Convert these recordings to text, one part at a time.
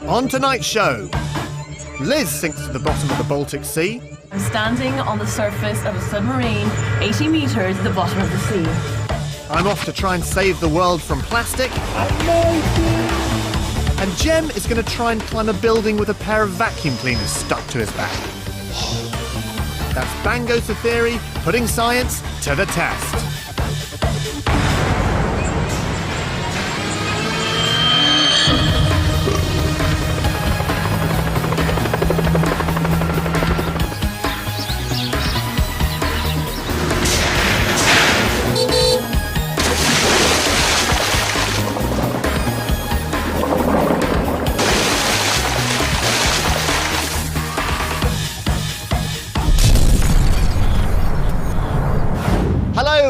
On tonight's show, Liz sinks to the bottom of the Baltic Sea. I'm standing on the surface of a submarine, 80 metres at the bottom of the sea. I'm off to try and save the world from plastic. And Jem is going to try and climb a building with a pair of vacuum cleaners stuck to his back. That's Bango's the Theory, putting science to the test.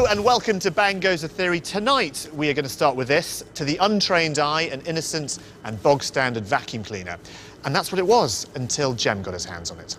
And welcome to Bango's a Theory. Tonight we are going to start with this. To the untrained eye, an innocent and bog-standard vacuum cleaner. And that's what it was until Jem got his hands on it.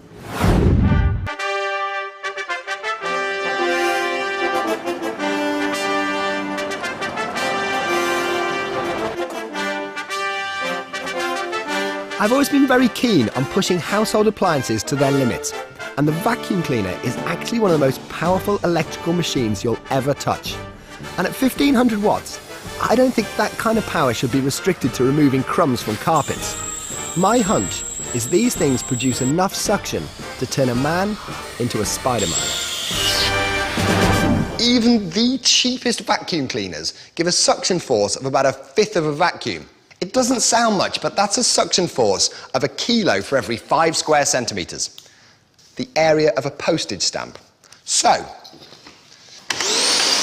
I've always been very keen on pushing household appliances to their limits. And the vacuum cleaner is actually one of the most powerful electrical machines you'll ever touch. And at 1500 watts, I don't think that kind of power should be restricted to removing crumbs from carpets. My hunch is these things produce enough suction to turn a man into a Spider-Man. Even the cheapest vacuum cleaners give a suction force of about 1/5 of a vacuum. It doesn't sound much, but that's a suction force of 1 kilo for every 5 square centimetres. The area of a postage stamp. So,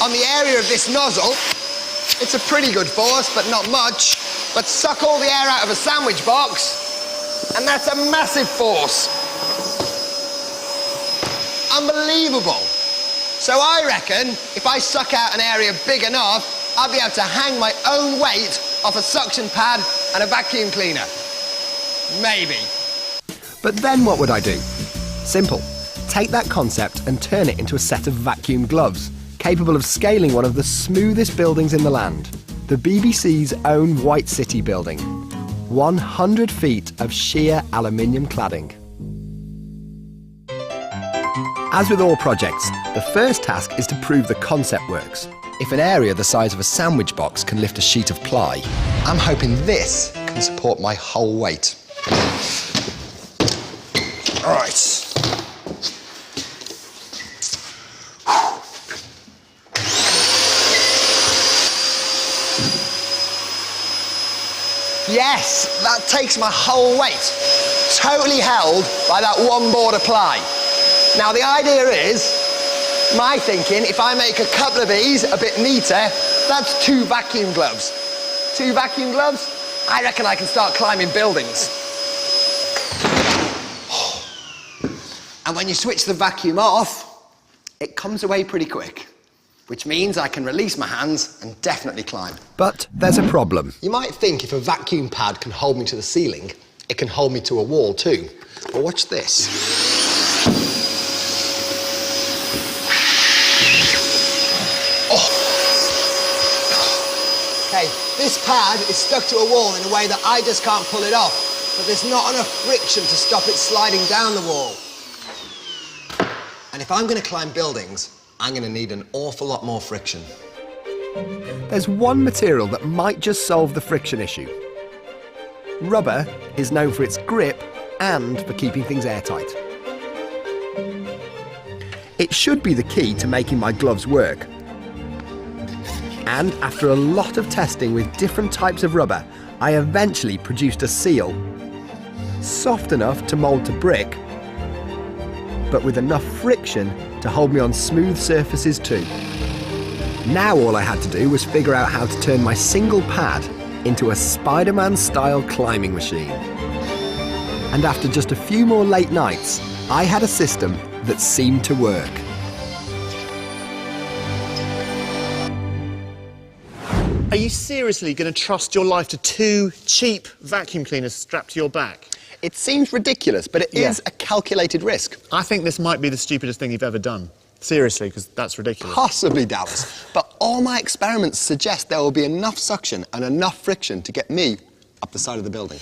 on the area of this nozzle, it's a pretty good force, but not much. But suck all the air out of a sandwich box, and that's a massive force. Unbelievable. So I reckon if I suck out an area big enough, I'll be able to hang my own weight off a suction pad and a vacuum cleaner. Maybe. But then what would I do? Simple. Take that concept and turn it into a set of vacuum gloves, capable of scaling one of the smoothest buildings in the land, the BBC's own White City building. 100 feet of sheer aluminium cladding. As with all projects, the first task is to prove the concept works. If an area the size of a sandwich box can lift a sheet of ply, I'm hoping this can support my whole weight. All right. Yes, that takes my whole weight. Totally held by that one board of ply. Now the idea is, my thinking, if I make a couple of these a bit neater, that's 2 vacuum gloves. 2 vacuum gloves? I reckon I can start climbing buildings. And when you switch the vacuum off, it comes away pretty quick, which means I can release my hands and definitely climb. but there's a problem. You might think if a vacuum pad can hold me to the ceiling, it can hold me to a wall too. But watch this. Oh. Okay, this pad is stuck to a wall in a way that I just can't pull it off, but there's not enough friction to stop it sliding down the wall. And if I'm going to climb buildings, I'm going to need an awful lot more friction. There's one material that might just solve the friction issue. Rubber is known for its grip and for keeping things airtight. It should be the key to making my gloves work. And after a lot of testing with different types of rubber, I eventually produced a seal. Soft enough to mould to brick, but with enough friction to hold me on smooth surfaces too. Now all I had to do was figure out how to turn my single pad into a Spider-Man style climbing machine. And after just a few more late nights, I had a system that seemed to work. Are you seriously going to trust your life to 2 cheap vacuum cleaners strapped to your back? It seems ridiculous, but it is a calculated risk. I think this might be the stupidest thing you've ever done. Seriously, because that's ridiculous. Possibly, Dallas. But all my experiments suggest there will be enough suction and enough friction to get me up the side of the building.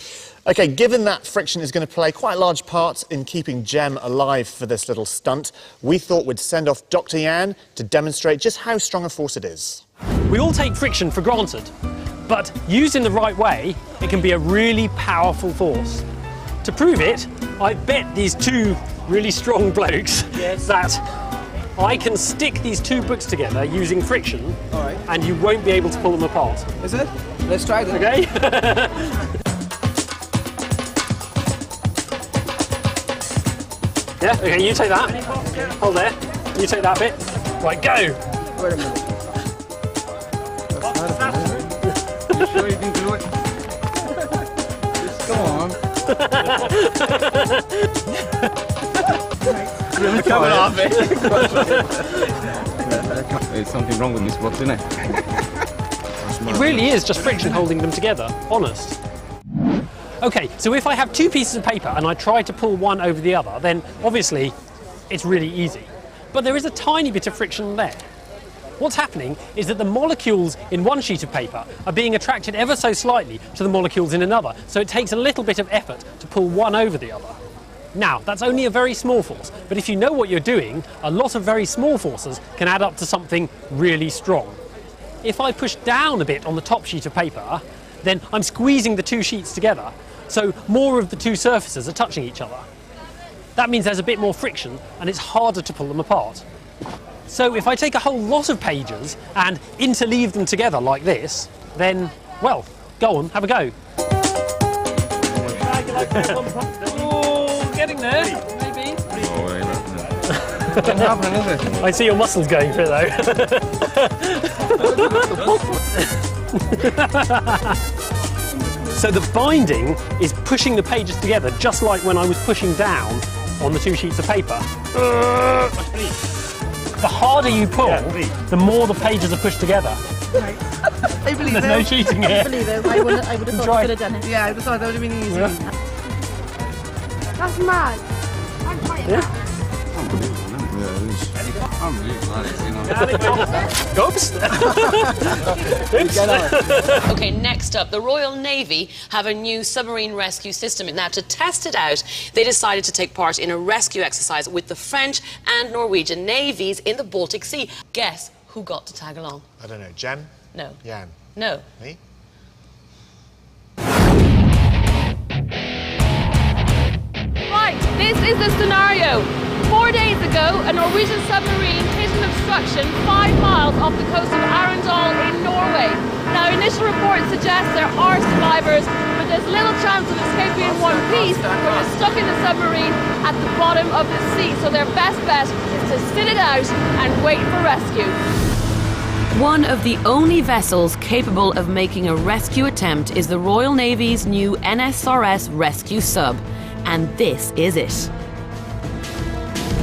OK, given that friction is going to play quite a large part in keeping Jem alive for this little stunt, we thought we'd send off Dr. Yan to demonstrate just how strong a force it is. We all take friction for granted, but used in the right way, it can be a really powerful force. To prove it, I bet these two really strong blokes that I can stick these two books together using friction, and you won't be able to pull them apart. Is it? Let's try that. Okay? Yeah, okay, you take that. Hold there. You take that bit. Right, go! Wait a minute. You sure you can do it? Just go on. Coming off it. There's something wrong with this box, isn't it? It really is just friction holding them together, honest. Okay, so if I have two pieces of paper and I try to pull one over the other, then obviously it's really easy. But there is a tiny bit of friction there. What's happening is that the molecules in one sheet of paper are being attracted ever so slightly to the molecules in another, so it takes a little bit of effort to pull one over the other. Now, that's only a very small force, but if you know what you're doing, a lot of very small forces can add up to something really strong. If I push down a bit on the top sheet of paper, then I'm squeezing the two sheets together, so more of the two surfaces are touching each other. That means there's a bit more friction and it's harder to pull them apart. So if I take a whole lot of pages and interleave them together like this, then, well, go on, have a go. Oh, getting there, maybe. It's happening, is it? I see your muscles going for it though. So the binding is pushing the pages together just like when I was pushing down on the two sheets of paper. The harder you pull, the more the pages are pushed together. I believe There's no cheating here. I believe it. I would have thought I could have done it. Yeah, I would have thought that would have been easy. Yeah. That's mad. I'm quite Yeah. I'm really glad it's, Oops. Okay, next up, the Royal Navy have a new submarine rescue system. Now, to test it out, they decided to take part in a rescue exercise with the French and Norwegian navies in the Baltic Sea. Guess who got to tag along? I don't know, Jem? No. Yan? No. Me? Right, this is the scenario. 4 days ago, a Norwegian submarine hit an obstruction 5 miles off the coast of Arendal in Norway. Now, initial reports suggest there are survivors, but there's little chance of escaping in one piece when they're stuck in the submarine at the bottom of the sea. So their best bet is to sit it out and wait for rescue. One of the only vessels capable of making a rescue attempt is the Royal Navy's new NSRS rescue sub, and this is it.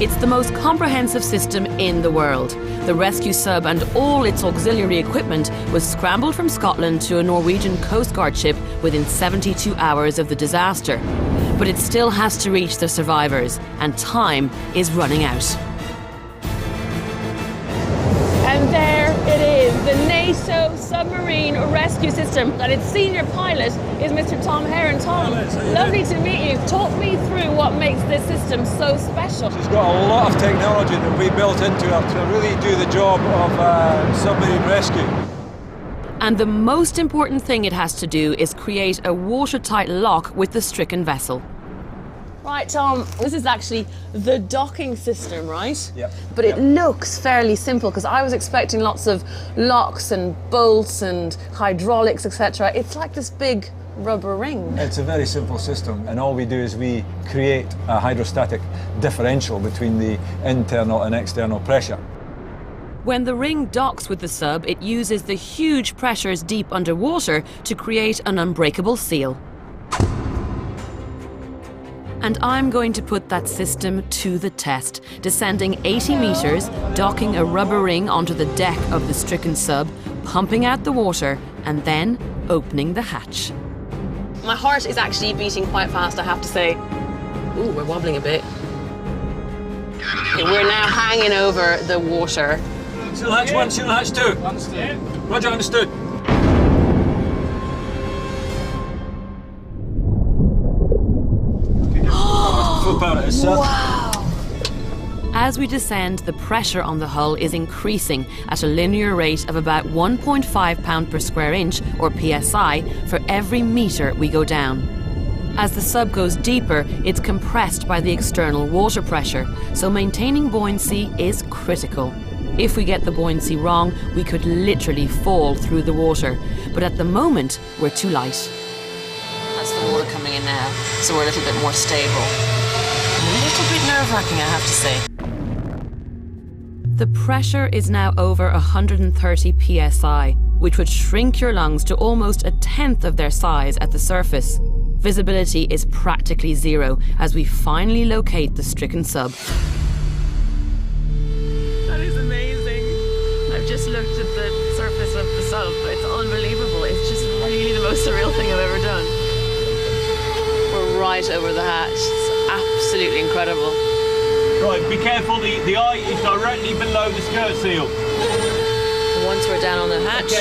It's the most comprehensive system in the world. The rescue sub and all its auxiliary equipment was scrambled from Scotland to a Norwegian Coast Guard ship within 72 hours of the disaster. But it still has to reach the survivors, and time is running out. And there it is, the NATO submarine rescue system. And its senior pilot is Mr. Tom Heron. Tom, lovely to meet you. Talk me through what makes this system so special. It's got a lot of technology that we built into it to really do the job of submarine rescue. And the most important thing it has to do is create a watertight lock with the stricken vessel. Right, Tom, this is actually the docking system, right? Yep. But it looks fairly simple because I was expecting lots of locks and bolts and hydraulics, etc. It's like this big rubber ring. It's a very simple system, and all we do is we create a hydrostatic differential between the internal and external pressure. When the ring docks with the sub, it uses the huge pressures deep underwater to create an unbreakable seal. And I'm going to put that system to the test, descending 80 metres, docking a rubber ring onto the deck of the stricken sub, pumping out the water, and then opening the hatch. My heart is actually beating quite fast, I have to say. Ooh, we're wobbling a bit. Okay, we're now hanging over the water. Seal hatch 1, seal hatch 2. Understood. Roger, understood. horsepower at a sub. Wow! As we descend, the pressure on the hull is increasing at a linear rate of about 1.5 pound per square inch, or psi, for every metre we go down. As the sub goes deeper, it's compressed by the external water pressure, so maintaining buoyancy is critical. If we get the buoyancy wrong, we could literally fall through the water. But at the moment, we're too light. That's the water coming in now, so we're a little bit more stable. A little bit nerve-wracking, I have to say. The pressure is now over 130 psi, which would shrink your lungs to almost a tenth of their size at the surface. Visibility is practically zero as we finally locate the stricken sub. That is amazing. I've just looked at the surface of the sub. It's unbelievable. It's just really the most surreal thing I've ever done. We're right over the hatch. It's absolutely incredible. Right, be careful, the eye is directly below the skirt seal. Once we're down on the hatch,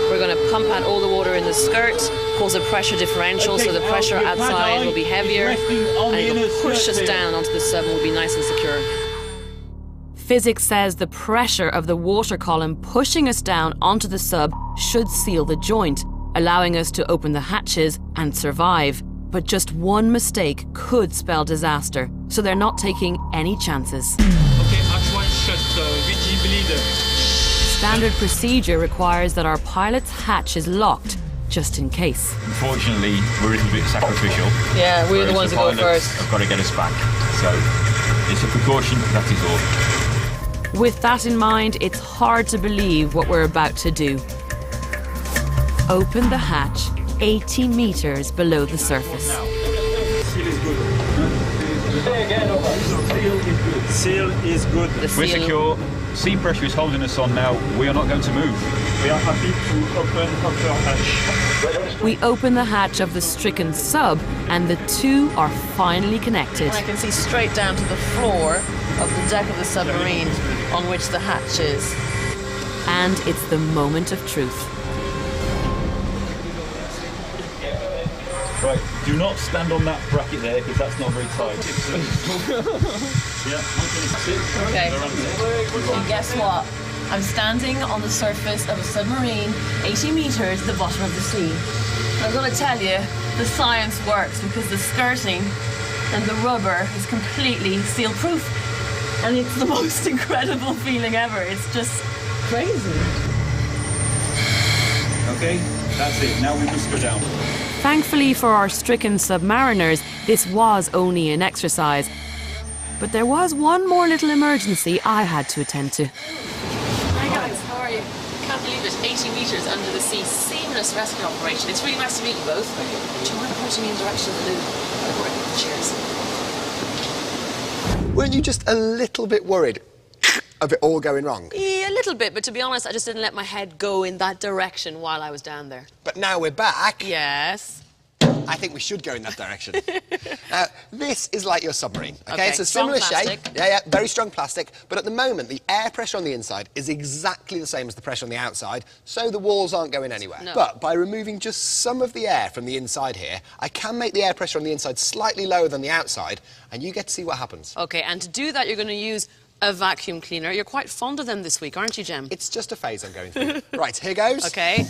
we're going to pump out all the water in the skirt, cause a pressure differential, so the pressure outside will be heavier, and it'll push us down onto the sub and we'll be nice and secure. Physics says the pressure of the water column pushing us down onto the sub should seal the joint, allowing us to open the hatches and survive. But just one mistake could spell disaster, so they're not taking any chances. Okay, hatch one shut, visibility. Standard procedure requires that our pilot's hatch is locked, just in case. Unfortunately, we're a little bit sacrificial. Yeah, we're the ones who go first. I've got to get us back. So, it's a precaution, that is all. With that in mind, it's hard to believe what we're about to do. Open the hatch 80 meters below the surface. Seal is good. Seal is good. We're secure. Sea pressure is holding us on now. We are not going to move. We are happy to open upper hatch. We open the hatch of the stricken sub, and the two are finally connected. And I can see straight down to the floor of the deck of the submarine on which the hatch is. And it's the moment of truth. Right, do not stand on that bracket there because that's not very tight. Okay, and guess what? I'm standing on the surface of a submarine 80 meters at the bottom of the sea. And I'm going to tell you, the science works because the skirting and the rubber is completely seal-proof. And it's the most incredible feeling ever. It's just crazy. Okay, that's it. Now we must go down. Thankfully for our stricken submariners, this was only an exercise. But there was one more little emergency I had to attend to. Hi guys, how are you? Can't believe it, 80 meters under the sea, seamless rescue operation. It's really nice to meet you both. Do you mind pointing me in the direction of the loo? Cheers. Weren't you just a little bit worried of it all going wrong? Yeah, a little bit, but to be honest, I just didn't let my head go in that direction while I was down there. But now we're back. Yes. I think we should go in that direction. Now, this is like your submarine, okay? It's a strong similar shape. plastic. Yeah, very strong plastic. But at the moment, the air pressure on the inside is exactly the same as the pressure on the outside, so the walls aren't going anywhere. No. But by removing just some of the air from the inside here, I can make the air pressure on the inside slightly lower than the outside, and you get to see what happens. Okay, and to do that, you're going to use a vacuum cleaner. You're quite fond of them this week, aren't you, Jem? It's just a phase I'm going through. Right, here goes. Okay.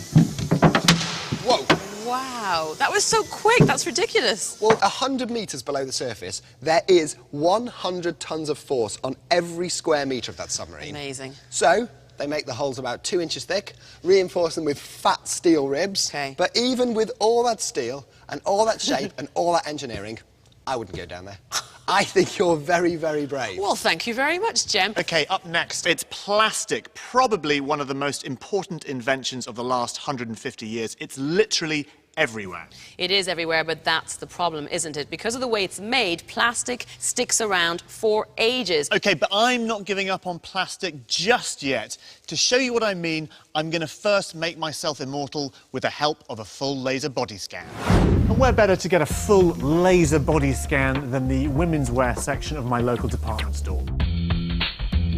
Whoa. Wow, that was so quick. That's ridiculous. Well, 100 metres below the surface, there is 100 tonnes of force on every square metre of that submarine. Amazing. So, they make the hulls about 2 inches thick, reinforce them with fat steel ribs. Okay. But even with all that steel and all that shape and all that engineering, I wouldn't go down there. I think you're very, very brave. Well, thank you very much, Jem. OK, up next, it's plastic, probably one of the most important inventions of the last 150 years. It's literally everywhere. It is everywhere, but that's the problem, isn't it? Because of the way it's made, plastic sticks around for ages. OK, but I'm not giving up on plastic just yet. To show you what I mean, I'm going to first make myself immortal with the help of a full laser body scan. And where better to get a full laser body scan than the women's wear section of my local department store.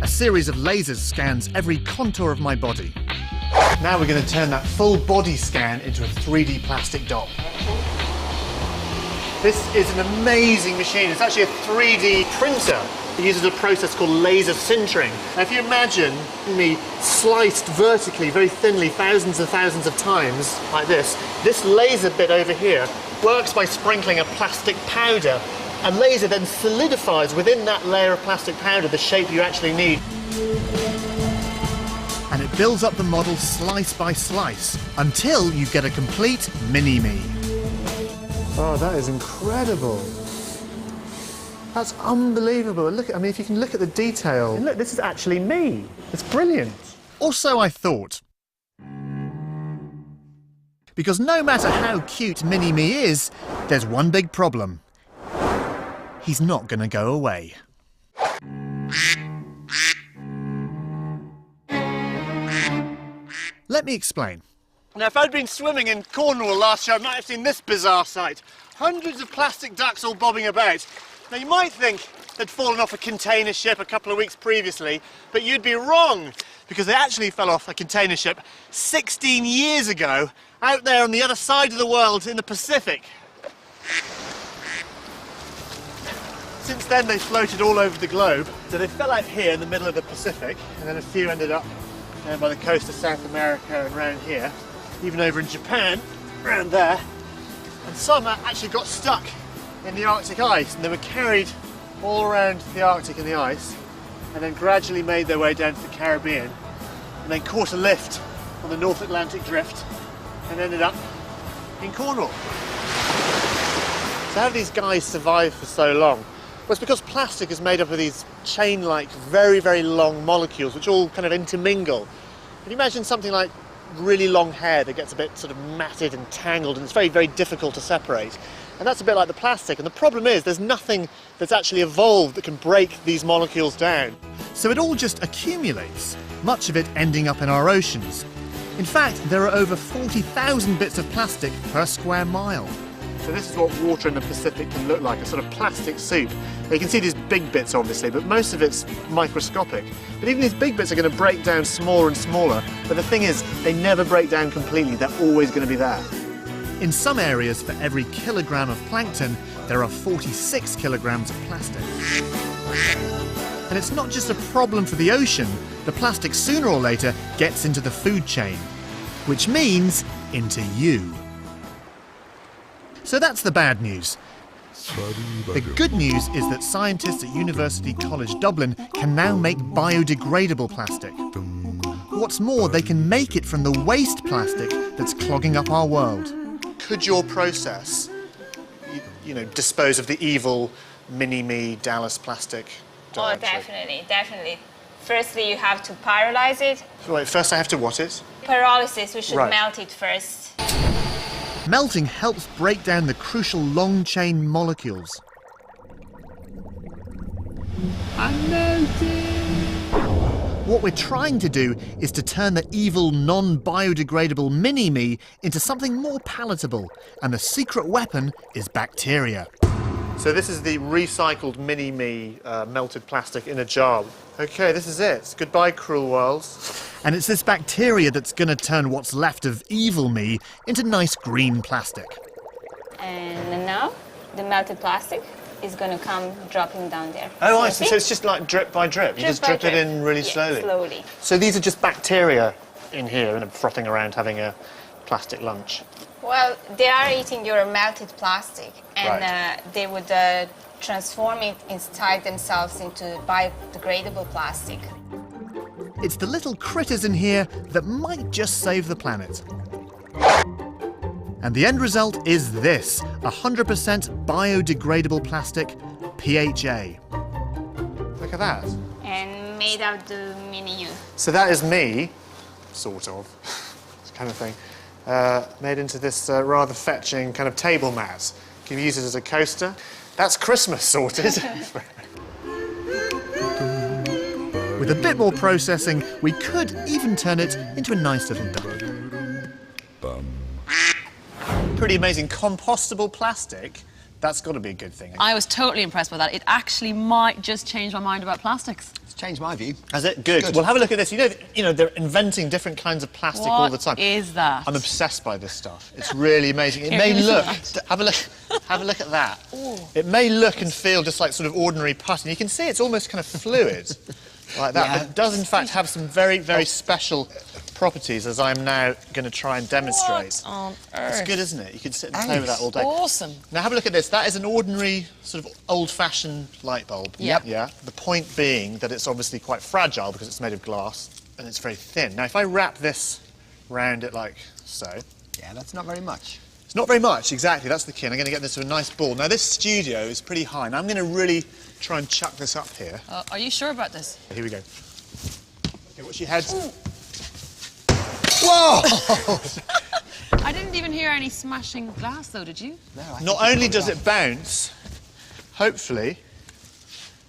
A series of lasers scans every contour of my body. Now we're going to turn that full body scan into a 3D plastic doll. This is an amazing machine. It's actually a 3D printer. It uses a process called laser sintering. Now, if you imagine me sliced vertically, very thinly, thousands and thousands of times, like this laser bit over here works by sprinkling a plastic powder, and laser then solidifies within that layer of plastic powder the shape you actually need. And it builds up the model slice by slice until you get a complete mini-me. Oh, that is incredible. That's unbelievable. Look, I mean, if you can look at the detail. And look, this is actually me. It's brilliant. Or so I thought. Because no matter how cute Mini-Me is, there's one big problem. He's not going to go away. Let me explain. Now, if I'd been swimming in Cornwall last year, I might have seen this bizarre sight. Hundreds of plastic ducks all bobbing about. Now, you might think they'd fallen off a container ship a couple of weeks previously, but you'd be wrong, because they actually fell off a container ship 16 years ago, out there on the other side of the world in the Pacific. Since then, they've floated all over the globe. So they fell out here in the middle of the Pacific, and then a few ended up by the coast of South America and around here. Even over in Japan, around there. And some actually got stuck in the Arctic ice, and they were carried all around the Arctic in the ice, and then gradually made their way down to the Caribbean, and then caught a lift on the North Atlantic Drift, and ended up in Cornwall. So how do these guys survive for so long? Well, it's because plastic is made up of these chain-like, very, very long molecules, which all kind of intermingle. Can you imagine something like really long hair that gets a bit sort of matted and tangled, and it's very, very difficult to separate? And that's a bit like the plastic. And the problem is there's nothing that's actually evolved that can break these molecules down. So it all just accumulates, much of it ending up in our oceans. In fact, there are over 40,000 bits of plastic per square mile. So this is what water in the Pacific can look like, a sort of plastic soup. You can see these big bits, obviously, but most of it's microscopic. But even these big bits are going to break down smaller and smaller. But the thing is, they never break down completely. They're always going to be there. In some areas, for every kilogram of plankton, there are 46 kilograms of plastic. And it's not just a problem for the ocean. The plastic sooner or later gets into the food chain, which means into you. So that's the bad news. The good news is that scientists at University College Dublin can now make biodegradable plastic. What's more, they can make it from the waste plastic that's clogging up our world. Could your process, you know, dispose of the evil Mini-Me Dallas plastic directly? Oh, definitely. Firstly, you have to pyrolyze it. Wait, first I have to what it? Pyrolysis, we should melt it first. Melting helps break down the crucial long-chain molecules. I'm melting! What we're trying to do is to turn the evil, non-biodegradable Mini-Me into something more palatable, and the secret weapon is bacteria. So this is the recycled Mini-Me melted plastic in a jar. OK, this is it. Goodbye, cruel worlds. And it's this bacteria that's going to turn what's left of evil me into nice green plastic. And now the melted plastic is going to come dropping down there. Oh, I see. So it's just like drip by drip. You just drip it in really slowly. So these are just bacteria in here and frothing around having a plastic lunch. Well, they are eating your melted plastic, and they would transform it inside themselves into biodegradable plastic. It's the little critters in here that might just save the planet. And the end result is this, 100% biodegradable plastic, PHA. Look at that. And made of the Mini-You. So that is me, sort of, this kind of thing, made into this rather fetching kind of table mat. You can use it as a coaster. That's Christmas sorted. With a bit more processing, we could even turn it into a nice little duck. Pretty amazing. Compostable plastic That's got to be a good thing. I was totally impressed by that. It actually might just change my mind about plastics. It's changed my view. Has it? Good. Well, have a look at this. You know, they're inventing different kinds of plastic all the time. What is that? I'm obsessed by this stuff. It's really amazing. It Here, may give me some look. of that. Have a look at that. It may look and feel just like sort of ordinary putty. You can see it's almost kind of fluid, like that. Yeah. But it does, in fact, have some very, very special properties, as I'm now going to try and demonstrate. What on earth? It's good, isn't it? You can sit and play with that all day. Awesome. Now have a look at this. That is an ordinary sort of old-fashioned light bulb. Yep. Yeah. The point being that it's obviously quite fragile because it's made of glass and it's very thin. Now if I wrap this round it like so. Yeah, that's not very much. It's not very much, exactly. That's the key. And I'm going to get this to a nice ball. Now this studio is pretty high. Now I'm going to really try and chuck this up here. Are you sure about this? Here we go. Okay, watch your head. Whoa! I didn't even hear any smashing glass, though, did you? No, Not only does it bounce, hopefully,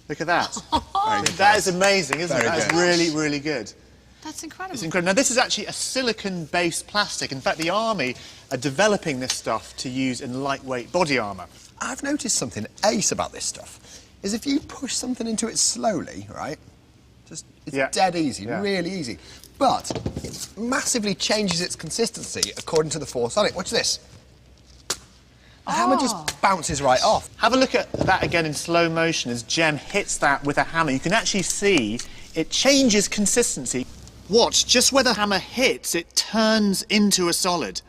look at that. That is amazing, isn't it? That is really, really good. That's incredible. It's incredible. Now, this is actually a silicon-based plastic. In fact, the Army are developing this stuff to use in lightweight body armour. I've noticed something ace about this stuff, is if you push something into it slowly, right, it's dead easy, really easy. But it massively changes its consistency according to the force on it. Watch this. The hammer just bounces right off. Have a look at that again in slow motion as Jem hits that with a hammer. You can actually see it changes consistency. Watch, just where the hammer hits, it turns into a solid.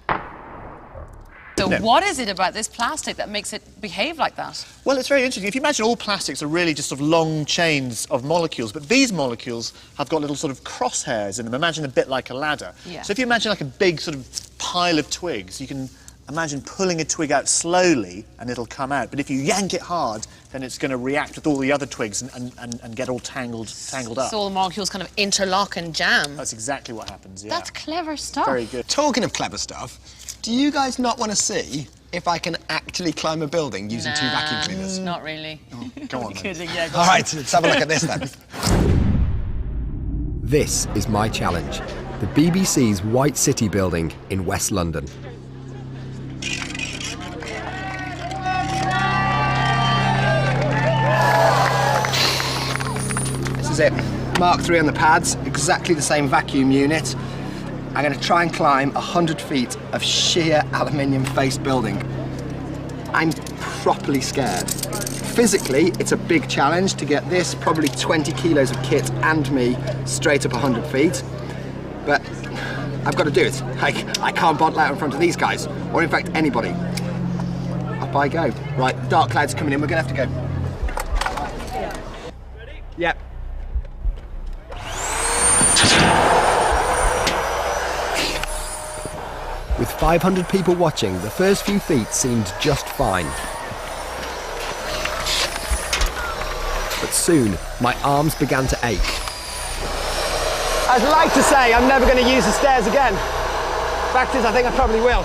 So what is it about this plastic that makes it behave like that? Well, it's very interesting. If you imagine all plastics are really just sort of long chains of molecules, but these molecules have got little sort of crosshairs in them. Imagine a bit like a ladder. Yeah. So if you imagine like a big sort of pile of twigs, you can imagine pulling a twig out slowly and it'll come out. But if you yank it hard, then it's going to react with all the other twigs and get all tangled up. So all the molecules kind of interlock and jam. That's exactly what happens, yeah. That's clever stuff. Very good. Talking of clever stuff, do you guys not want to see if I can actually climb a building using two vacuum cleaners? Not really. Go on, then. Kidding, yeah, go All on. right, let's have a look at this then. This is my challenge. The BBC's White City building in West London. This is it. Mark 3 on the pads, exactly the same vacuum unit. I'm going to try and climb 100 feet of sheer aluminium-faced building. I'm properly scared. Physically, it's a big challenge to get this, probably 20 kilos of kit and me, straight up 100 feet. But I've got to do it. I can't bottle out in front of these guys, or in fact, anybody. Up I go. Right, dark clouds coming in, we're going to have to go. Ready? Yep. With 500 people watching, the first few feet seemed just fine. But soon, my arms began to ache. I'd like to say I'm never going to use the stairs again. Fact is, I think I probably will.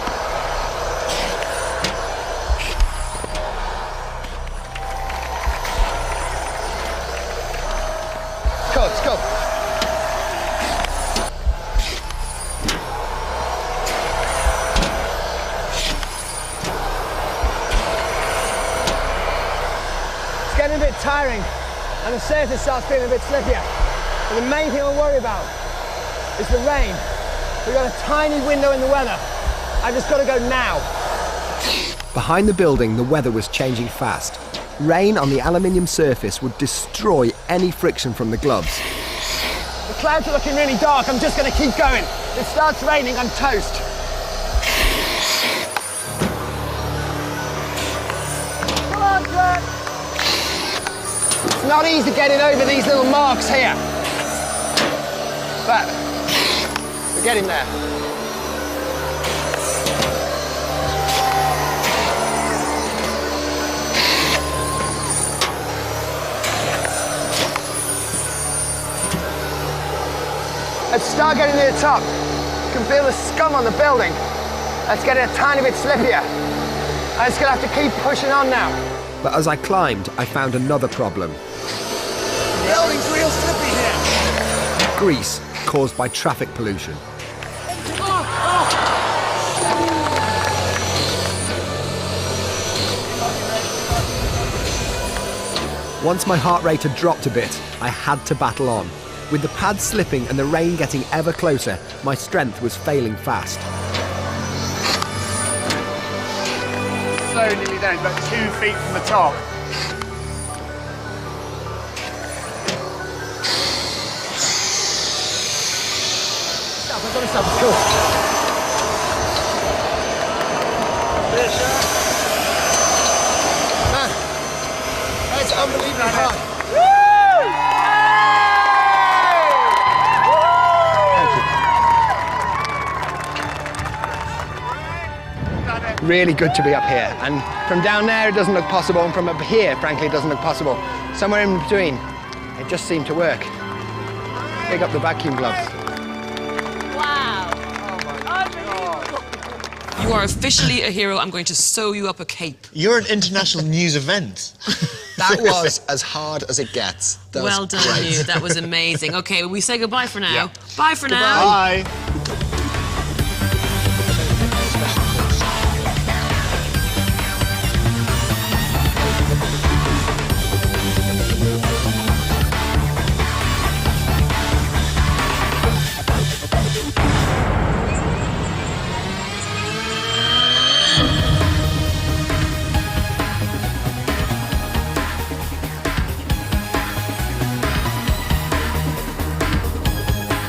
Let's go. It's getting a bit tiring and the surface starts feeling a bit slippier. But the main thing I'll worry about is the rain. We've got a tiny window in the weather. I've just got to go now. Behind the building, the weather was changing fast. Rain on the aluminium surface would destroy any friction from the gloves. The clouds are looking really dark. I'm just going to keep going. If it starts raining, I'm toast. Come on, Jack. It's not easy getting over these little marks here. But we're getting there. Let's start getting near the top. You can feel the scum on the building. Let's get it a tiny bit slippier. I'm just gonna have to keep pushing on now. But as I climbed, I found another problem. The building's real slippy here. Grease caused by traffic pollution. Once my heart rate had dropped a bit, I had to battle on. With the pads slipping and the rain getting ever closer, my strength was failing fast. So nearly down, about 2 feet from the top. I've got to stop, it's cool. That's unbelievably high. Really good to be up here, and from down there it doesn't look possible, and from up here, frankly, it doesn't look possible. Somewhere in between, it just seemed to work. Pick up the vacuum gloves. Wow. You are officially a hero. I'm going to sew you up a cape. You're an international news event. That was as hard as it gets. That Well was done, great. you. That was amazing. Okay, well, we say goodbye for now. Yeah. Bye for now. Bye.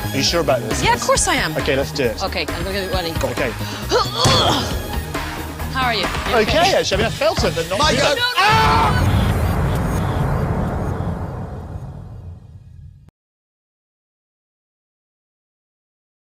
Are you sure about this? Yeah, of course I am. Okay, let's do it. Okay, I'm going to get it ready. Okay. How are you? You Okay, actually, I mean, I felt it, but not... My God! Ah!